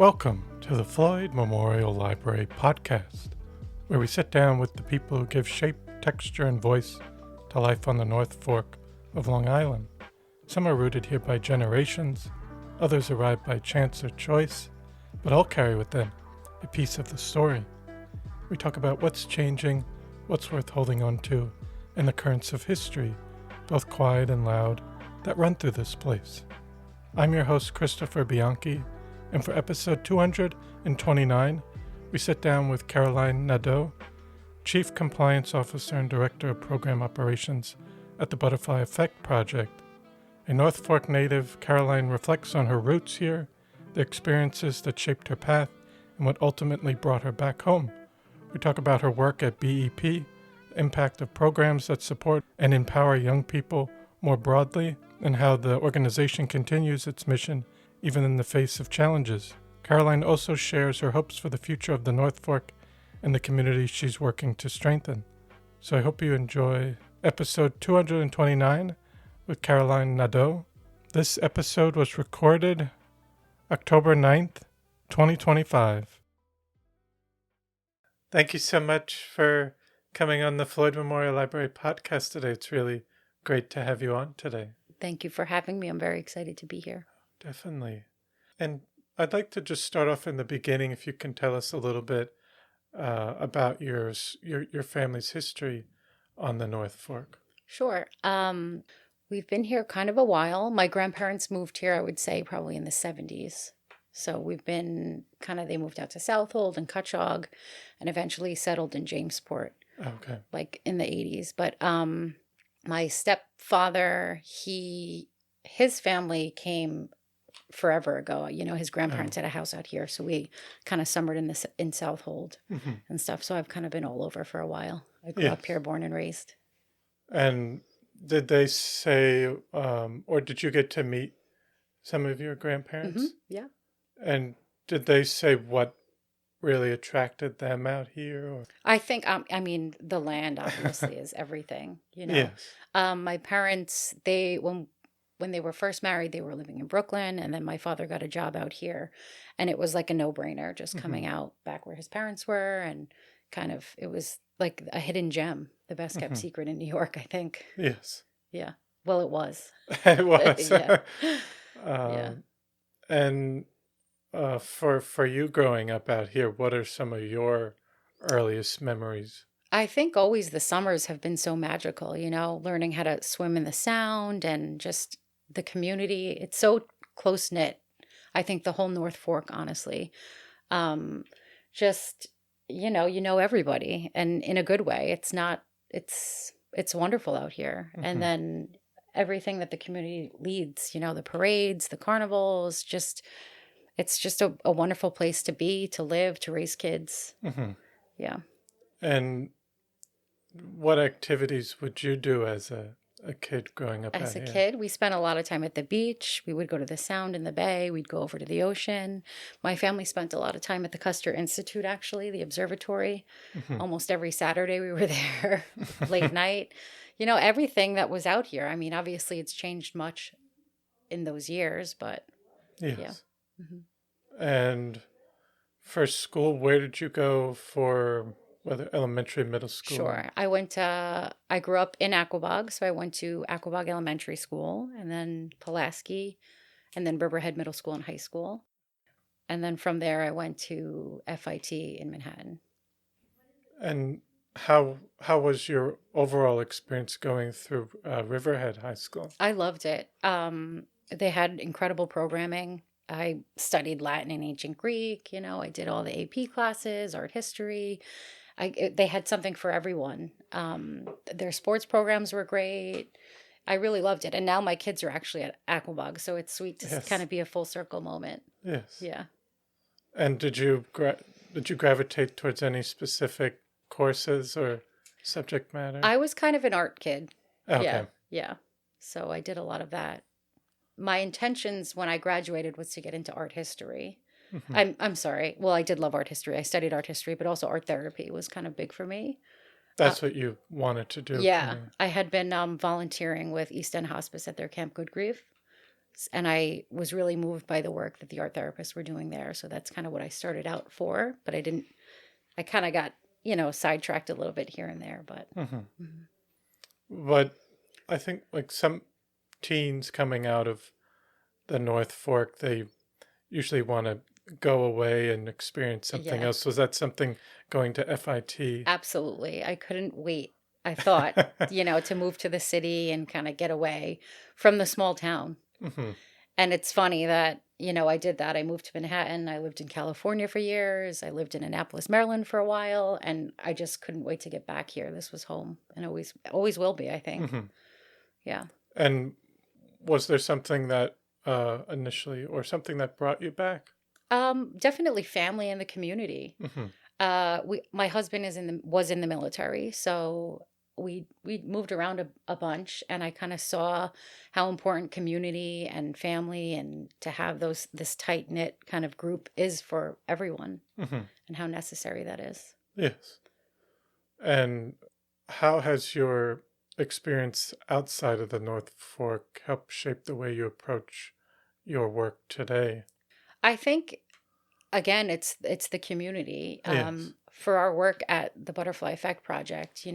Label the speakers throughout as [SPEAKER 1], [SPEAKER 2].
[SPEAKER 1] Welcome to the Floyd Memorial Library podcast, where we sit down with the people who give shape, texture, and voice to life on the North Fork of Long Island. Some are rooted here by generations, others arrived by chance or choice, but all carry with them a piece of the story. We talk about what's changing, what's worth holding on to, and the currents of history, both quiet and loud, that run through this place. I'm your host, Christopher Bianchi, and for episode 229, we sit down with Caroline Nadeau, Chief Compliance Officer and Director of Program Operations at the Butterfly Effect Project. A North Fork native, Caroline reflects on her roots here, the experiences that shaped her path, and what ultimately brought her back home. We talk about her work at BEP, the impact of programs that support and empower young people more broadly, and how the organization continues its mission even in the face of challenges. Caroline also shares her hopes for the future of the North Fork and the community she's working to strengthen. So I hope you enjoy episode 229 with Caroline Nadeau. This episode was recorded October 9th, 2025. Thank you so much for coming on the Floyd Memorial Library podcast today. It's really great to have you on today.
[SPEAKER 2] Thank you for having me. I'm very excited to be here.
[SPEAKER 1] Definitely. And I'd like to just start off in the beginning, if you can tell us a little bit about your family's history on the North Fork.
[SPEAKER 2] Sure. We've been here kind of a while. My grandparents moved here, I would say, probably in the 70s. So we've been they moved out to Southold and Cutchogue and eventually settled in Jamesport, like in the 80s. But my stepfather, his family came forever ago. You know, his grandparents had a house out here, so we kind of summered in Southold and stuff. So I've kind of been all over for a while. I grew up here, born and raised.
[SPEAKER 1] And did they say, or did you get to meet some of your grandparents?
[SPEAKER 2] Mm-hmm. Yeah.
[SPEAKER 1] And did they say what really attracted them out here? Or?
[SPEAKER 2] I think, the land obviously is everything, you know.
[SPEAKER 1] Yes.
[SPEAKER 2] My parents, when they were first married, they were living in Brooklyn, and then my father got a job out here, and it was like a no-brainer just coming out back where his parents were, and it was like a hidden gem, the best kept secret in New York, I think.
[SPEAKER 1] Yes.
[SPEAKER 2] Yeah. Well, it was.
[SPEAKER 1] It was.
[SPEAKER 2] Yeah.
[SPEAKER 1] Yeah. And for you growing up out here, what are some of your earliest memories?
[SPEAKER 2] I think always the summers have been so magical, you know, learning how to swim in the Sound and just the community. It's so close-knit. I think the whole North Fork, honestly. Just, you know everybody, and in a good way. It's wonderful out here. Mm-hmm. And then everything that the community leads, you know, the parades, the carnivals, it's just a wonderful place to be, to live, to raise kids.
[SPEAKER 1] Mm-hmm.
[SPEAKER 2] Yeah.
[SPEAKER 1] And what activities would you do as a kid growing up
[SPEAKER 2] As
[SPEAKER 1] out
[SPEAKER 2] a
[SPEAKER 1] here?
[SPEAKER 2] kid, we spent a lot of time at the beach. We would go to the Sound in the Bay. We'd go over to the ocean. My family spent a lot of time at the Custer Institute, actually, the observatory. Mm-hmm. Almost every Saturday we were there, late night. You know, everything that was out here. I mean, obviously it's changed much in those years, but
[SPEAKER 1] yes.
[SPEAKER 2] Yeah. Mm-hmm.
[SPEAKER 1] And for school, where did you go for whether elementary, middle school?
[SPEAKER 2] Sure. I grew up in Aquabog, so I went to Aquabog Elementary School, and then Pulaski, and then Riverhead Middle School and High School. And then from there, I went to FIT in Manhattan.
[SPEAKER 1] And how was your overall experience going through Riverhead High School?
[SPEAKER 2] I loved it. They had incredible programming. I studied Latin and ancient Greek. You know, I did all the AP classes, art history. They had something for everyone. Their sports programs were great. I really loved it. And now my kids are actually at Aquabog, so it's sweet to kind of be a full circle moment.
[SPEAKER 1] Yes.
[SPEAKER 2] Yeah.
[SPEAKER 1] And did you gravitate towards any specific courses or subject matter?
[SPEAKER 2] I was kind of an art kid.
[SPEAKER 1] Okay.
[SPEAKER 2] Yeah. So I did a lot of that. My intentions when I graduated was to get into art history. Mm-hmm. I'm sorry. Well, I did love art history. I studied art history, but also art therapy was kind of big for me.
[SPEAKER 1] That's what you wanted to do.
[SPEAKER 2] Yeah. I had been volunteering with East End Hospice at their Camp Good Grief. And I was really moved by the work that the art therapists were doing there. So that's kind of what I started out for. But I kind of got, sidetracked a little bit here and there. But Mhm.
[SPEAKER 1] But I think like some teens coming out of the North Fork, they usually want to go away and experience something
[SPEAKER 2] Yeah,
[SPEAKER 1] else. Was that something going to FIT?
[SPEAKER 2] absolutely. I couldn't wait. I thought, to move to the city and kind of get away from the small town.
[SPEAKER 1] Hmm.
[SPEAKER 2] And it's funny that, I did that. I moved to Manhattan. I lived in California for years. I lived in Annapolis, Maryland for a while, and I just couldn't wait to get back here. This was home and always will be, I think.
[SPEAKER 1] Hmm.
[SPEAKER 2] Yeah.
[SPEAKER 1] And was there something that initially, or something that brought you back?
[SPEAKER 2] Definitely family and the community.
[SPEAKER 1] Hmm.
[SPEAKER 2] My husband was in the military, so we moved around a bunch, and I kind of saw how important community and family and to have this tight knit kind of group is for everyone,
[SPEAKER 1] Hmm.
[SPEAKER 2] and how necessary that is.
[SPEAKER 1] Yes. And how has your experience outside of the North Fork helped shape the way you approach your work today?
[SPEAKER 2] I think again, it's the community.
[SPEAKER 1] Yes.
[SPEAKER 2] For our work at the Butterfly Effect Project,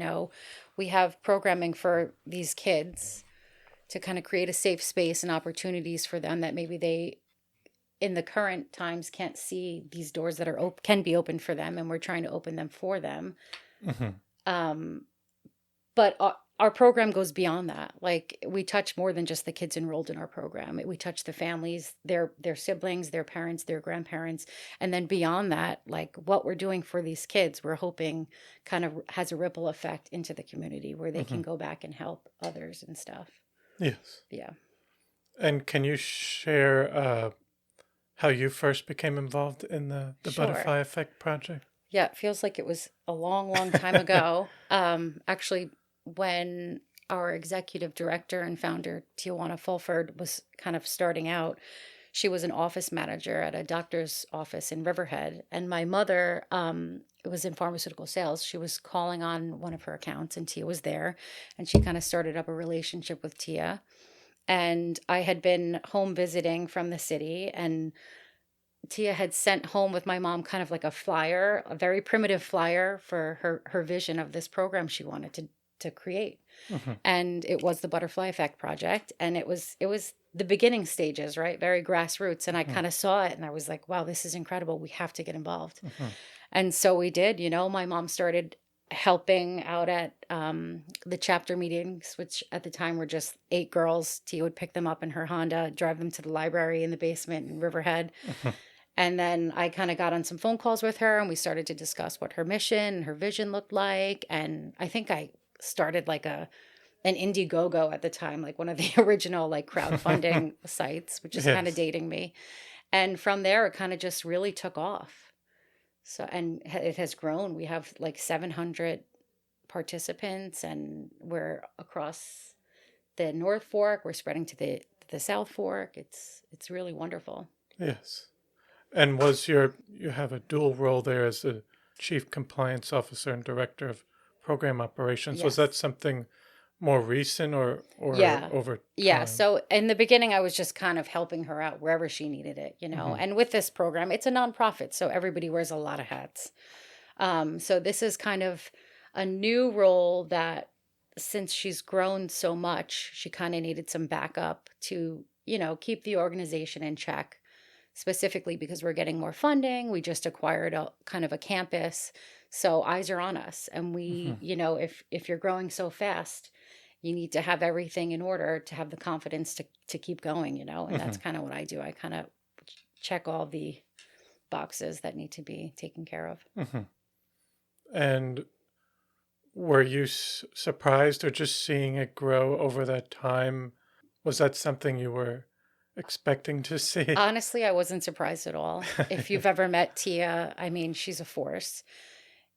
[SPEAKER 2] we have programming for these kids to kind of create a safe space and opportunities for them that maybe they in the current times can't see these doors that can be opened for them, and we're trying to open them for them.
[SPEAKER 1] Hmm.
[SPEAKER 2] um, but our program goes beyond that. Like, we touch more than just the kids enrolled in our program. We touch the families, their siblings, their parents, their grandparents, and then beyond that, like what we're doing for these kids, we're hoping kind of has a ripple effect into the community where they
[SPEAKER 1] Hmm.
[SPEAKER 2] can go back and help others and stuff.
[SPEAKER 1] Yes.
[SPEAKER 2] Yeah.
[SPEAKER 1] And can you share how you first became involved in the
[SPEAKER 2] Sure.
[SPEAKER 1] Butterfly Effect project?
[SPEAKER 2] Yeah, it feels like it was a long, long time ago. Actually, when our executive director and founder, Tijuana Fulford, was kind of starting out, she was an office manager at a doctor's office in Riverhead. And my mother was in pharmaceutical sales. She was calling on one of her accounts, and Tia was there. And she kind of started up a relationship with Tia. And I had been home visiting from the city, and Tia had sent home with my mom kind of like a flyer, a very primitive flyer for her vision of this program she wanted to create.
[SPEAKER 1] Hmm.
[SPEAKER 2] And it was the Butterfly Effect Project, and it was the beginning stages, right? Very grassroots, and I
[SPEAKER 1] Hmm.
[SPEAKER 2] kind of saw it and I was like, wow, this is incredible. We have to get involved.
[SPEAKER 1] Hmm.
[SPEAKER 2] And so we did. My mom started helping out at the chapter meetings, which at the time were just 8 girls. Tia would pick them up in her Honda, drive them to the library in the basement in Riverhead.
[SPEAKER 1] Hmm.
[SPEAKER 2] And then I kind of got on some phone calls with her, and we started to discuss what her mission and her vision looked like. And I think I started like an Indiegogo at the time, like one of the original like crowdfunding sites, which is kind of
[SPEAKER 1] Yes.
[SPEAKER 2] dating me. And from there, it kind of just really took off. So, and it has grown. We have like 700 participants, and we're across the North Fork. We're spreading to the South Fork. It's really wonderful.
[SPEAKER 1] Yes. And you have a dual role there as the chief compliance officer and director of program operations. Was that
[SPEAKER 2] Yes.
[SPEAKER 1] something more recent or
[SPEAKER 2] Yeah.
[SPEAKER 1] over
[SPEAKER 2] Yeah.
[SPEAKER 1] time?
[SPEAKER 2] So in the beginning, I was just kind of helping her out wherever she needed it.
[SPEAKER 1] Hmm.
[SPEAKER 2] And with this program, it's a nonprofit, so everybody wears a lot of hats. So this is kind of a new role that, since she's grown so much, she kind of needed some backup to, keep the organization in check, specifically because we're getting more funding. We just acquired a kind of a campus. So eyes are on us. And
[SPEAKER 1] Hmm.
[SPEAKER 2] if you're growing so fast, you need to have everything in order to have the confidence to keep going. And
[SPEAKER 1] Hmm.
[SPEAKER 2] that's kind of what I do. I kind of check all the boxes that need to be taken care of.
[SPEAKER 1] Hmm. And were you surprised or just seeing it grow over that time? Was that something you were expecting to see?
[SPEAKER 2] Honestly, I wasn't surprised at all. If you've ever met Tia, I mean, she's a force.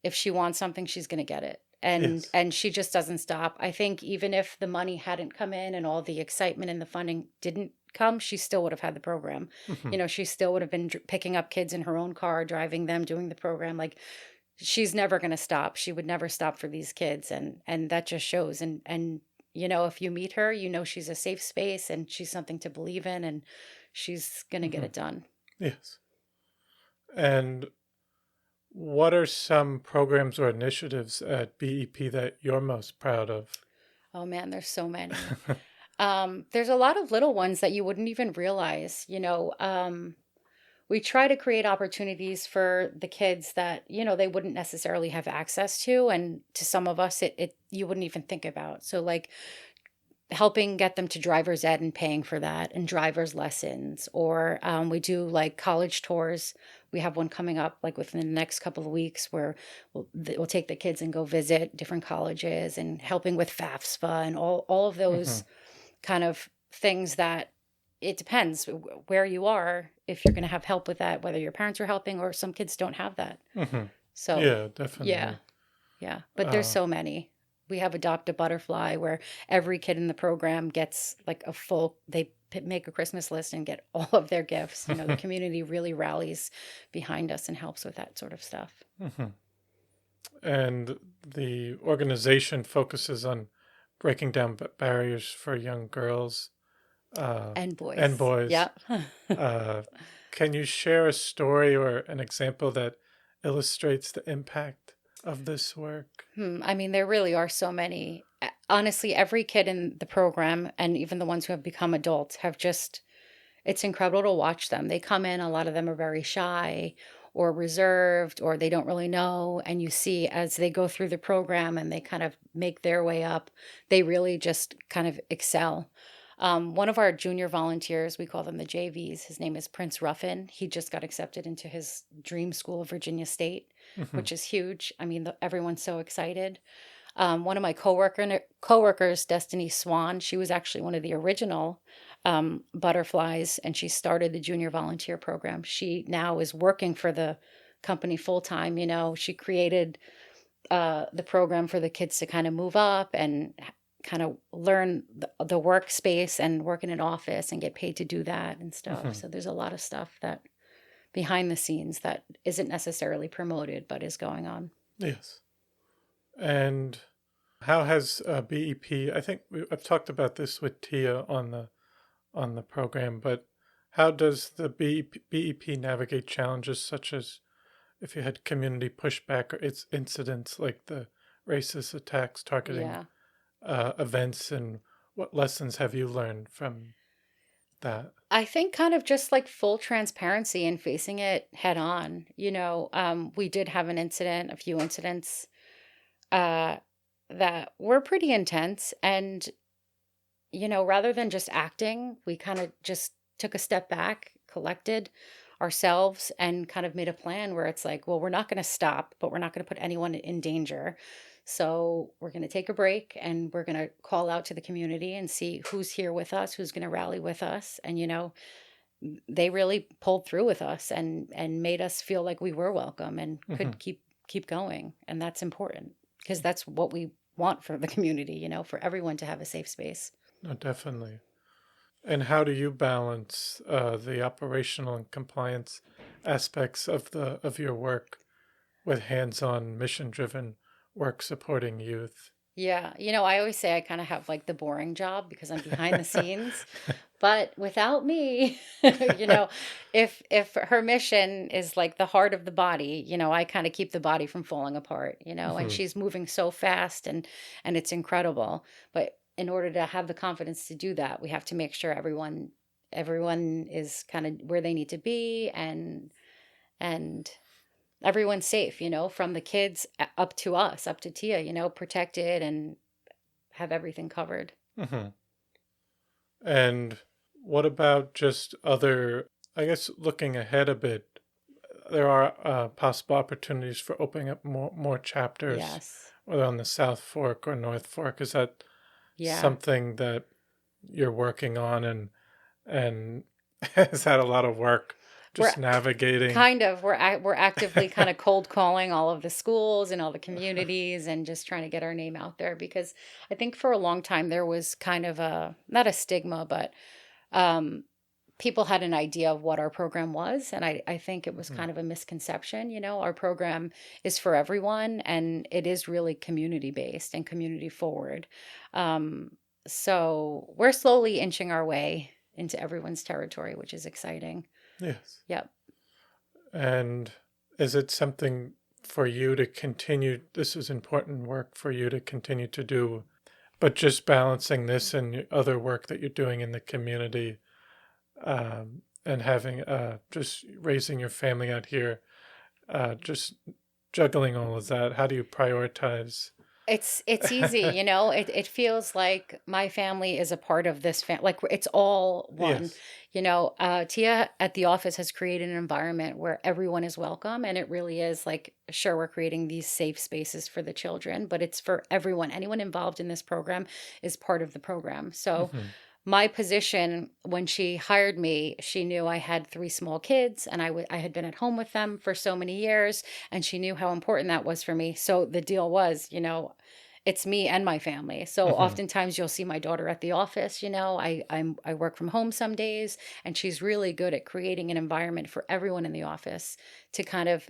[SPEAKER 2] If she wants something, she's going to get it. And
[SPEAKER 1] Yes.
[SPEAKER 2] and she just doesn't stop. I think even if the money hadn't come in and all the excitement and the funding didn't come, she still would have had the program.
[SPEAKER 1] Hmm.
[SPEAKER 2] She still would have been picking up kids in her own car, driving them, doing the program. Like, she's never going to stop. She would never stop for these kids, and that just shows. And if you meet her, she's a safe space and she's something to believe in and she's going to get it done.
[SPEAKER 1] Yes. And what are some programs or initiatives at BEP that you're most proud of?
[SPEAKER 2] Oh man, there's so many. There's a lot of little ones that you wouldn't even realize. We try to create opportunities for the kids that they wouldn't necessarily have access to, and to some of us, it you wouldn't even think about. So like helping get them to driver's ed and paying for that, and driver's lessons, or we do like college tours. We have one coming up like within the next couple of weeks where we'll take the kids and go visit different colleges, and helping with FAFSA and all of those kind of things that it depends where you are, if you're going to have help with that, whether your parents are helping or some kids don't have that. So
[SPEAKER 1] Yeah, definitely.
[SPEAKER 2] yeah, but there's so many. We have Adopt a Butterfly, where every kid in the program gets like they make a Christmas list and get all of their gifts. The community really rallies behind us and helps with that sort of stuff.
[SPEAKER 1] And the organization focuses on breaking down barriers for young girls
[SPEAKER 2] And boys.
[SPEAKER 1] and boys.
[SPEAKER 2] Yeah.
[SPEAKER 1] Can you share a story or an example that illustrates the impact of this work?
[SPEAKER 2] I mean, there really are so many. Honestly, every kid in the program, and even the ones who have become adults, it's incredible to watch them. They come in, a lot of them are very shy or reserved, or they don't really know. And you see as they go through the program and they kind of make their way up, they really just kind of excel. One of our junior volunteers, we call them the JVs, his name is Prince Ruffin. He just got accepted into his dream school of Virginia State, which is huge. I mean, everyone's so excited. One of my coworkers, Destiny Swan, she was actually one of the original butterflies, and she started the junior volunteer program. She now is working for the company full time. She created the program for the kids to kind of move up and kind of learn the workspace and work in an office and get paid to do that and stuff. So there's a lot of stuff that behind the scenes that isn't necessarily promoted but is going on.
[SPEAKER 1] Yes. And how has BEP, I think I've talked about this with Tia on the program, but how does the BEP navigate challenges such as if you had community pushback or its incidents like the racist attacks targeting events, and what lessons have you learned from that?
[SPEAKER 2] I think kind of just like full transparency and facing it head on. We did have a few incidents that were pretty intense. And, rather than just acting, we kind of just took a step back, collected ourselves, and kind of made a plan where it's like, well, we're not going to stop, but we're not going to put anyone in danger. So we're going to take a break and we're going to call out to the community and see who's here with us, who's going to rally with us. And, they really pulled through with us and made us feel like we were welcome and could keep going. And that's important because that's what we want for the community, for everyone to have a safe space.
[SPEAKER 1] No, definitely. And how do you balance the operational and compliance aspects of your work with hands-on, mission-driven work supporting youth?
[SPEAKER 2] Yeah. I always say I kind of have like the boring job because I'm behind the scenes, but without me, if her mission is like the heart of the body, I kind of keep the body from falling apart, and she's moving so fast and it's incredible. But in order to have the confidence to do that, we have to make sure everyone is kind of where they need to be and everyone's safe, from the kids up to us, up to Tia, protected and have everything covered.
[SPEAKER 1] And what about just other, I guess, looking ahead a bit, there are possible opportunities for opening up more chapters, whether on the South Fork or North Fork. Is that something that you're working on, and is that a lot of work? Just navigating.
[SPEAKER 2] Kind of. We're actively kind of cold calling all of the schools and all the communities and just trying to get our name out there, because I think for a long time there was kind of not a stigma, but people had an idea of what our program was. And I think it was kind of a misconception. Our program is for everyone and it is really community based and community forward. So we're slowly inching our way into everyone's territory, which is exciting.
[SPEAKER 1] Yes.
[SPEAKER 2] Yep.
[SPEAKER 1] And is it something for you to continue? This is important work for you to continue to do, but just balancing this and your other work that you're doing in the community, and having just raising your family out here, just juggling all of that. How do you prioritize?
[SPEAKER 2] It's easy, you know. It feels like my family is a part of this like it's all one.
[SPEAKER 1] Yes.
[SPEAKER 2] You know, Tia at the office has created an environment where everyone is welcome, and it really is like, sure, we're creating these safe spaces for the children, but it's for everyone. Anyone involved in this program is part of the program. So
[SPEAKER 1] Hmm.
[SPEAKER 2] my position when she hired me, she knew I had three small kids, and I had been at home with them for so many years, and she knew how important that was for me. So the deal was, you know, it's me and my family. So
[SPEAKER 1] Hmm.
[SPEAKER 2] oftentimes you'll see my daughter at the office. You know, I work from home some days, and she's really good at creating an environment for everyone in the office to kind of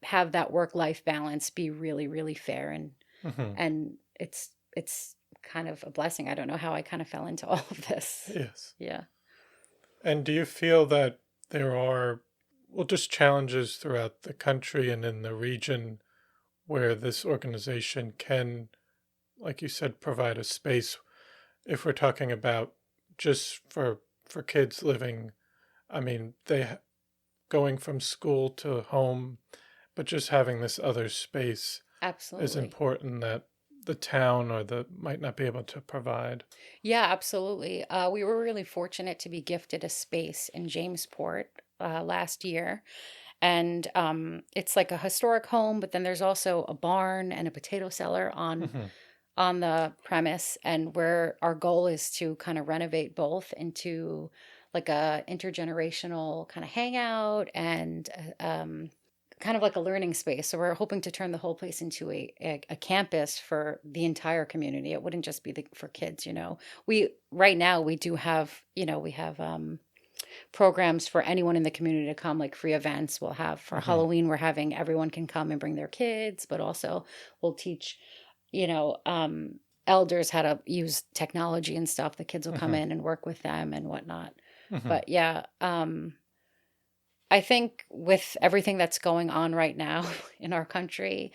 [SPEAKER 2] have that work life balance be really, really fair.
[SPEAKER 1] Hmm.
[SPEAKER 2] And it's kind of a blessing. I don't know how I kind of fell into all of this.
[SPEAKER 1] Yes.
[SPEAKER 2] Yeah.
[SPEAKER 1] And do you feel that there are, well, just challenges throughout the country and in the region where this organization can, like you said, provide a space if we're talking about just for kids living, I mean, going from school to home, but just having this other space is
[SPEAKER 2] Absolutely.
[SPEAKER 1] important that the town or the might not be able to provide.
[SPEAKER 2] Yeah, absolutely. We were really fortunate to be gifted a space in Jamesport last year. And it's like a historic home, but then there's also a barn and a potato cellar
[SPEAKER 1] Hmm.
[SPEAKER 2] on the premise. And where our goal is to kind of renovate both into like a intergenerational kind of hangout and kind of like a learning space. So we're hoping to turn the whole place into a campus for the entire community. It wouldn't just be for kids, you know. We right now we do have, you know, we have programs for anyone in the community to come, like free events. We'll have for
[SPEAKER 1] Hmm.
[SPEAKER 2] Halloween, we're having everyone can come and bring their kids, but also we'll teach, you know, elders how to use technology and stuff. The kids will come
[SPEAKER 1] Hmm.
[SPEAKER 2] in and work with them and whatnot.
[SPEAKER 1] Hmm.
[SPEAKER 2] But yeah, I think with everything that's going on right now in our country,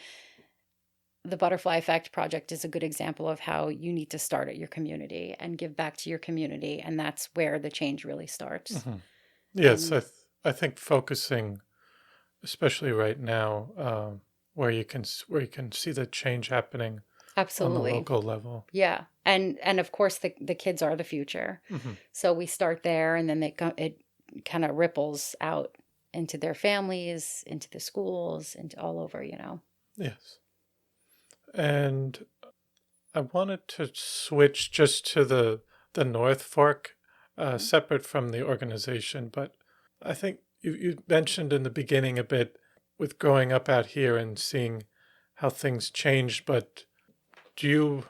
[SPEAKER 2] the Butterfly Effect Project is a good example of how you need to start at your community and give back to your community. And that's where the change really starts.
[SPEAKER 1] Hmm. Yes,
[SPEAKER 2] And
[SPEAKER 1] I think focusing, especially right now, where you can see the change happening on the
[SPEAKER 2] absolutely.
[SPEAKER 1] local level.
[SPEAKER 2] Yeah. And of course the kids are the future.
[SPEAKER 1] Hmm.
[SPEAKER 2] So we start there, and then it kind of ripples out into their families, into the schools, into all over, you know.
[SPEAKER 1] Yes, and I wanted to switch just to the North Fork, separate from the organization, but I think you mentioned in the beginning a bit with growing up out here and seeing how things changed. But do you,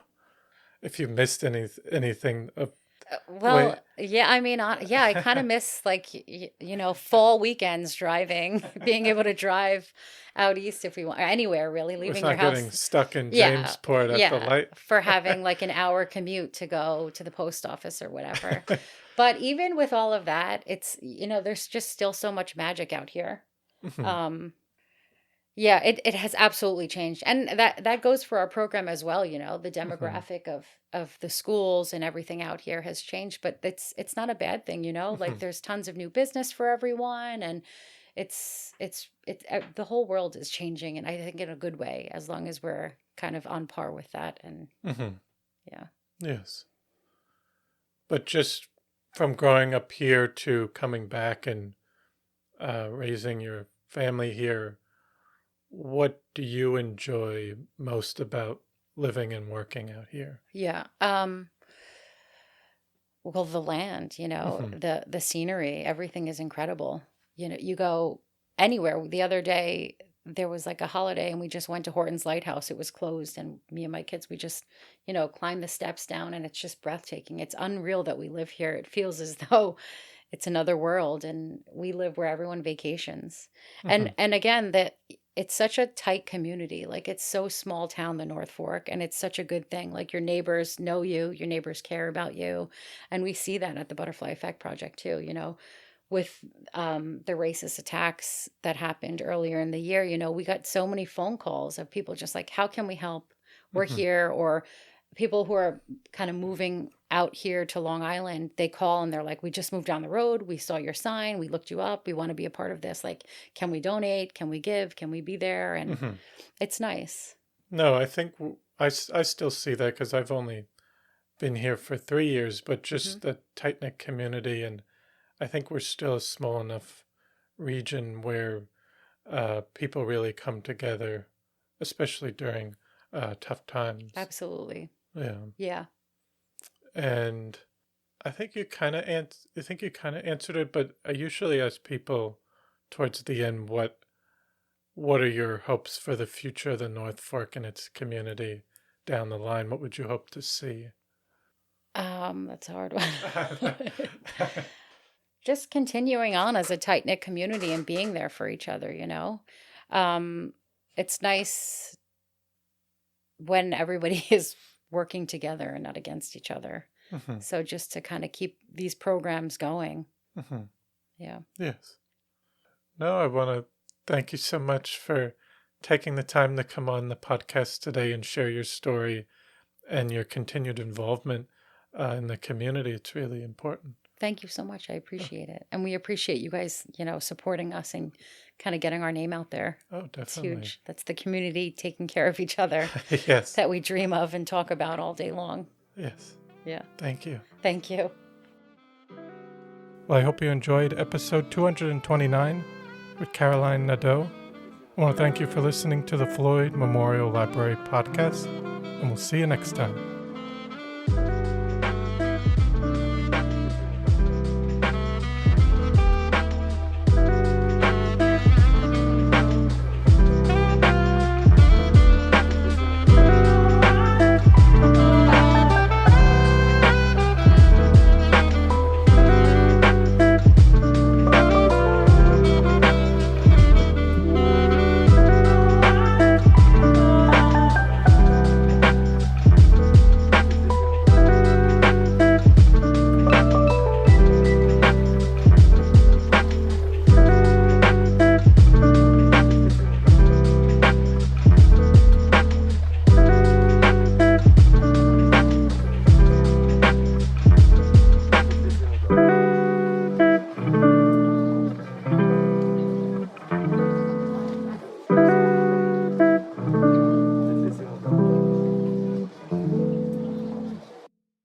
[SPEAKER 1] if you missed anything of the
[SPEAKER 2] Well,
[SPEAKER 1] way,
[SPEAKER 2] yeah, I mean, yeah, I kind of miss like you know, fall weekends driving, being able to drive out east if we want, or anywhere really,
[SPEAKER 1] with
[SPEAKER 2] leaving your
[SPEAKER 1] not getting
[SPEAKER 2] house.
[SPEAKER 1] stuck in
[SPEAKER 2] Yeah,
[SPEAKER 1] Jamesport at the
[SPEAKER 2] yeah,
[SPEAKER 1] light?
[SPEAKER 2] for having like an hour commute to go to the post office or whatever. But even with all of that, it's, you know, there's just still so much magic out here.
[SPEAKER 1] Mhm.
[SPEAKER 2] Um, yeah, it has absolutely changed. And that goes for our program as well, you know. The
[SPEAKER 1] Mhm.
[SPEAKER 2] demographic of the schools and everything out here has changed, but it's not a bad thing, you know. Like
[SPEAKER 1] Mhm.
[SPEAKER 2] there's tons of new business for everyone, and it's the whole world is changing, and I think in a good way, as long as we're kind of on par with that. And
[SPEAKER 1] Mhm.
[SPEAKER 2] yeah.
[SPEAKER 1] Yes, but just from growing up here to coming back and raising your family here, what do you enjoy most about living and working out here?
[SPEAKER 2] Yeah. Well, the land, you know,
[SPEAKER 1] Hmm.
[SPEAKER 2] the scenery, everything is incredible. You know, you go anywhere. The other day there was like a holiday, and we just went to Horton's Lighthouse. It was closed, and me and my kids, we just, you know, climbed the steps down, and it's just breathtaking. It's unreal that we live here. It feels as though it's another world, and we live where everyone vacations.
[SPEAKER 1] Hmm.
[SPEAKER 2] And again, that it's such a tight community. Like, it's so small town, the North Fork, and it's such a good thing. Like, your neighbors know you, your neighbors care about you. And we see that at the Butterfly Effect Project too, with the racist attacks that happened earlier in the year. We got so many phone calls of people just like, how can we help? We're here. Or people who are kind of moving out here to Long Island, they call and they're like, we just moved down the road. We saw your sign. We looked you up. We want to be a part of this. Like, can we donate? Can we give? Can we be there? And it's nice.
[SPEAKER 1] No, I think I still see that because I've only been here for 3 years, but just the tight-knit community. And I think we're still a small enough region where people really come together, especially during tough times.
[SPEAKER 2] Absolutely.
[SPEAKER 1] Yeah.
[SPEAKER 2] Yeah.
[SPEAKER 1] And I think you kind of answered it, but I usually ask people towards the end what are your hopes for the future of the North Fork and its community down the line? What would you hope to see?
[SPEAKER 2] That's a hard one. Just continuing on as a tight-knit community and being there for each other, It's nice when everybody is working together and not against each other. So just to kind of keep these programs going. Yeah.
[SPEAKER 1] Yes. No, I want to thank you so much for taking the time to come on the podcast today and share your story and your continued involvement in the community. It's really important.
[SPEAKER 2] Thank you so much. I appreciate it. And we appreciate you guys, supporting us and kind of getting our name out there.
[SPEAKER 1] Oh, definitely.
[SPEAKER 2] It's huge. That's the community taking care of each other.
[SPEAKER 1] Yes.
[SPEAKER 2] That we dream of and talk about all day long.
[SPEAKER 1] Yes.
[SPEAKER 2] Yeah.
[SPEAKER 1] Thank you.
[SPEAKER 2] Thank you.
[SPEAKER 1] Well, I hope you enjoyed episode 229 with Caroline Nadeau. I want to thank you for listening to the Floyd Memorial Library podcast, and we'll see you next time.